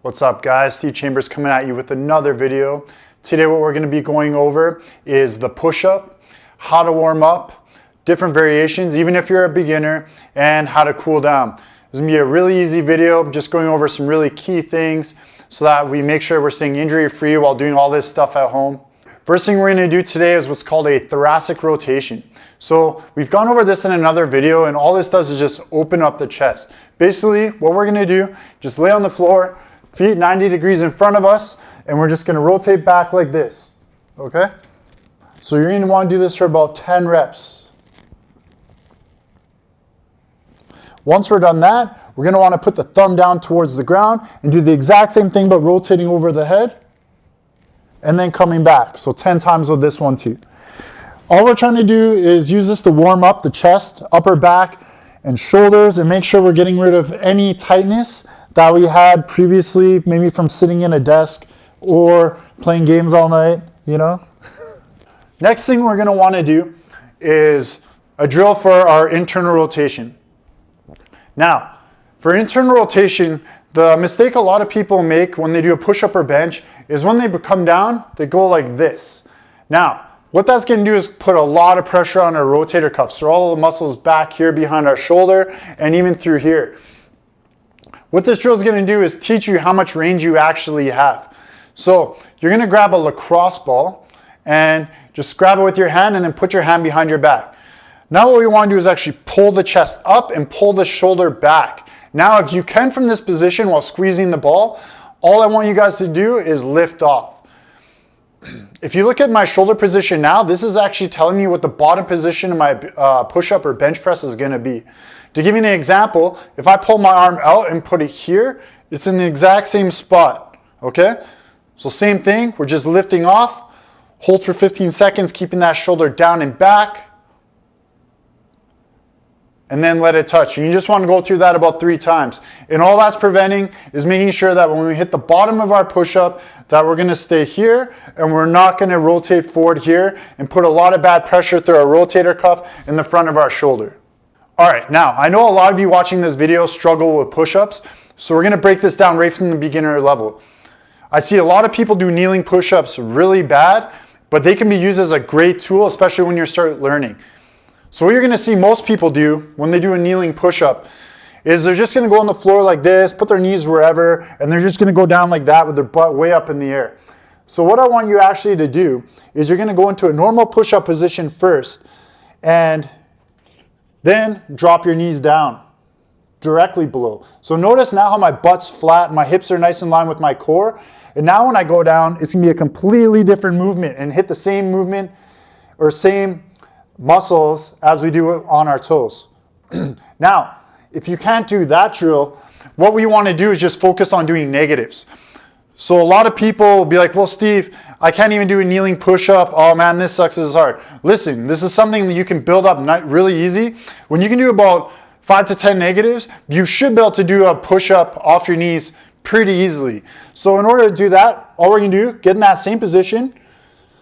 What's up guys, Steve Chambers coming at you with another video. Today what we're going to be going over is the push-up, how to warm up, different variations even if you're a beginner, and how to cool down. This is going to be a really easy video, just going over some really key things so that we make sure we're staying injury free while doing all this stuff at home. First thing we're going to do today is what's called a thoracic rotation. So we've gone over this in another video, and all this does is just open up the chest. Basically what we're going to do, just lay on the floor, feet 90 degrees in front of us, and we're just going to rotate back like this, okay? So you're going to want to do this for about 10 reps. Once we're done that, we're going to want to put the thumb down towards the ground and do the exact same thing but rotating over the head and then coming back. So 10 times with this one too. All we're trying to do is use this to warm up the chest, upper back, and shoulders, and make sure we're getting rid of any tightness that we had previously, maybe from sitting in a desk or playing games all night, you know? Next thing we're gonna wanna do is a drill for our internal rotation. Now, for internal rotation, the mistake a lot of people make when they do a push-up or bench is when they come down, they go like this. Now, what that's gonna do is put a lot of pressure on our rotator cuffs. So all the muscles back here behind our shoulder and even through here. What this drill is going to do is teach you how much range you actually have. So you're going to grab a lacrosse ball and just grab it with your hand and then put your hand behind your back. Now what we want to do is actually pull the chest up and pull the shoulder back. Now if you can from this position while squeezing the ball, all I want you guys to do is lift off. If you look at my shoulder position now, this is actually telling me what the bottom position of my push-up or bench press is going to be. To give you an example, if I pull my arm out and put it here, it's in the exact same spot, okay? So same thing, we're just lifting off, hold for 15 seconds, keeping that shoulder down and back, and then let it touch. And you just want to go through that about 3 times. And all that's preventing is making sure that when we hit the bottom of our push-up, that we're going to stay here and we're not going to rotate forward here and put a lot of bad pressure through our rotator cuff in the front of our shoulder. All right, now I know a lot of you watching this video struggle with push-ups, so we're going to break this down right from the beginner level. I see a lot of people do kneeling push-ups really bad, but they can be used as a great tool, especially when you start learning. So what you're going to see most people do when they do a kneeling push-up is they're just going to go on the floor like this, put their knees wherever, and they're just going to go down like that with their butt way up in the air. So what I want you actually to do is you're going to go into a normal push-up position first, and then drop your knees down directly below. So notice now how my butt's flat, my hips are nice in line with my core. And now when I go down, it's gonna be a completely different movement and hit the same movement or same muscles as we do on our toes. Now, if you can't do that drill, what we wanna do is just focus on doing negatives. So a lot of people will be like, well, Steve, I can't even do a kneeling push-up. Oh man, this sucks, this is hard. Listen, this is something that you can build up really easy. When you can do about 5 to 10 negatives, you should be able to do a push-up off your knees pretty easily. So in order to do that, all we're gonna do, get in that same position.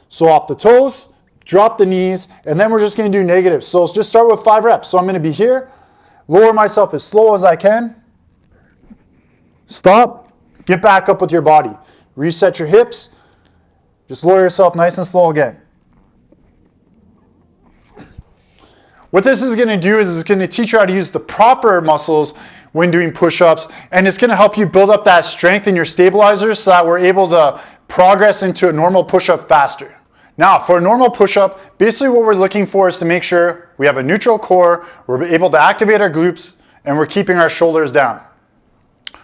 So off the toes, drop the knees, and then we're just gonna do negatives. So let's just start with 5 reps. So I'm gonna be here, lower myself as slow as I can, stop, get back up with your body. Reset your hips. Just lower yourself nice and slow again. What this is going to do is it's going to teach you how to use the proper muscles when doing push-ups, and it's going to help you build up that strength in your stabilizers so that we're able to progress into a normal push-up faster. Now, for a normal push-up, basically what we're looking for is to make sure we have a neutral core, we're able to activate our glutes, and we're keeping our shoulders down.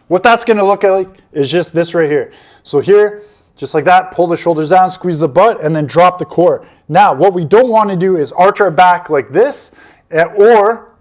What that's going to look like is just this right here. So here, just like that, pull the shoulders down, squeeze the butt, and then drop the core. Now, what we don't want to do is arch our back like this, or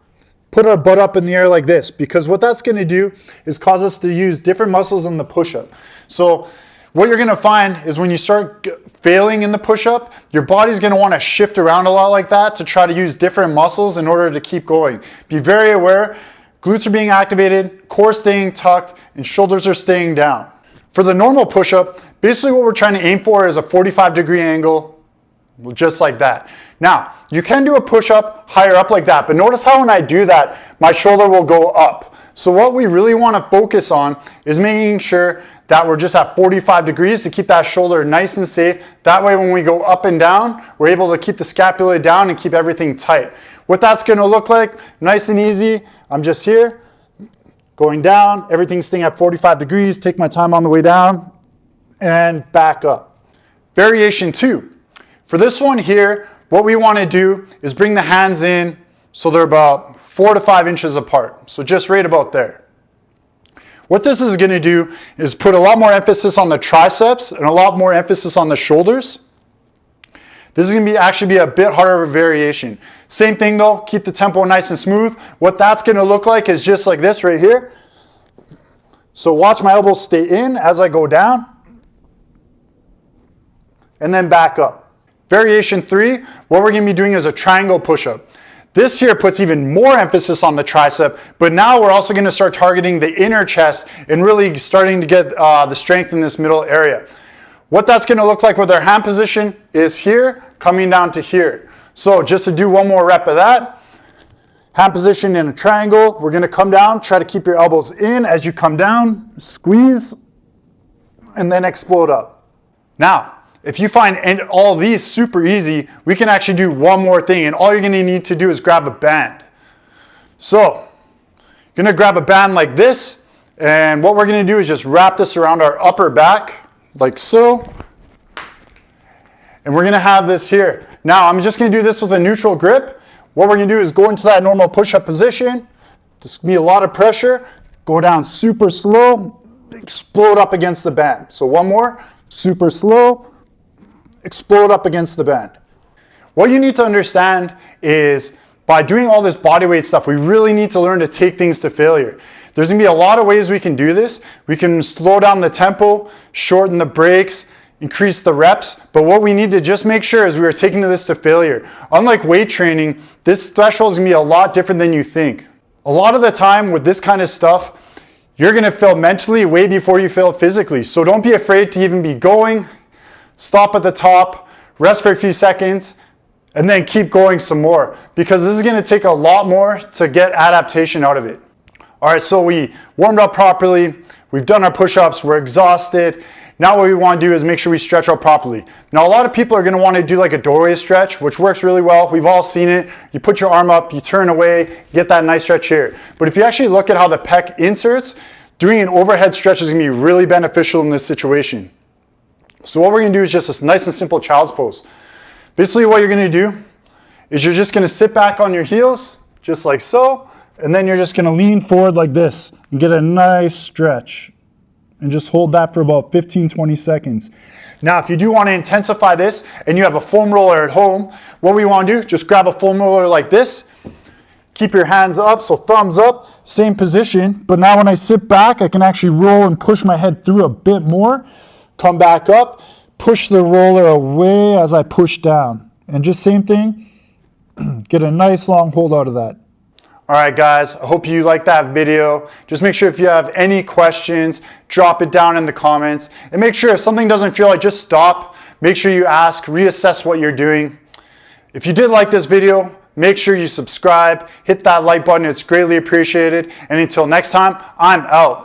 put our butt up in the air like this, because what that's going to do is cause us to use different muscles in the push-up. So what you're going to find is when you start failing in the push-up, your body's going to want to shift around a lot like that to try to use different muscles in order to keep going. Be very aware. Glutes are being activated, core staying tucked, and shoulders are staying down. For the normal push-up, basically what we're trying to aim for is a 45-degree angle, just like that. Now, you can do a push-up higher up like that, but notice how when I do that, my shoulder will go up. So what we really want to focus on is making sure that we're just at 45 degrees to keep that shoulder nice and safe. That way when we go up and down, we're able to keep the scapula down and keep everything tight. What that's going to look like, nice and easy, I'm just here, going down, everything's staying at 45 degrees, take my time on the way down, and back up. Variation 2. For this one here, what we want to do is bring the hands in so they're about 4 to 5 inches apart. So just right about there. What this is going to do is put a lot more emphasis on the triceps and a lot more emphasis on the shoulders. This is going to actually be a bit harder of a variation. Same thing though, keep the tempo nice and smooth. What that's going to look like is just like this right here. So watch my elbows stay in as I go down. And then back up. Variation 3, what we're going to be doing is a triangle push-up. This here puts even more emphasis on the tricep, but now we're also going to start targeting the inner chest and really starting to get the strength in this middle area. What that's going to look like with our hand position is here, coming down to here. So just to do one more rep of that, hand position in a triangle, we're going to come down, try to keep your elbows in as you come down, squeeze, and then explode up. Now, if you find all these super easy, we can actually do one more thing, and all you're going to need to do is grab a band. So, you're going to grab a band like this, and what we're going to do is just wrap this around our upper back, like so, and we're going to have this here. Now, I'm just going to do this with a neutral grip. What we're going to do is go into that normal push-up position. There's going to be a lot of pressure. Go down super slow, explode up against the band. So one more, super slow, explode up against the band. What you need to understand is by doing all this bodyweight stuff, we really need to learn to take things to failure. There's going to be a lot of ways we can do this. We can slow down the tempo, shorten the breaks, increase the reps, but what we need to just make sure is we are taking this to failure. Unlike weight training, this threshold is going to be a lot different than you think. A lot of the time with this kind of stuff, you're going to fail mentally way before you fail physically. So don't be afraid to even be going. Stop at the top, rest for a few seconds, and then keep going some more, because this is going to take a lot more to get adaptation out of it. All right, so we warmed up properly, we've done our push-ups, we're exhausted. Now what we want to do is make sure we stretch out properly. Now a lot of people are going to want to do like a doorway stretch, which works really well. We've all seen it. You put your arm up, you turn away, you get that nice stretch here. But if you actually look at how the pec inserts, doing an overhead stretch is going to be really beneficial in this situation. So what we're going to do is just this nice and simple child's pose. Basically what you're going to do is you're just going to sit back on your heels, just like so, and then you're just going to lean forward like this and get a nice stretch. And just hold that for about 15-20 seconds. Now if you do want to intensify this and you have a foam roller at home, what we want to do, just grab a foam roller like this, keep your hands up, so thumbs up, same position, but now when I sit back, I can actually roll and push my head through a bit more. Come back up, push the roller away as I push down. And just same thing, get a nice long hold out of that. All right, guys, I hope you liked that video. Just make sure if you have any questions, drop it down in the comments. And make sure if something doesn't feel like, just stop. Make sure you ask, reassess what you're doing. If you did like this video, make sure you subscribe, hit that like button. It's greatly appreciated. And until next time, I'm out.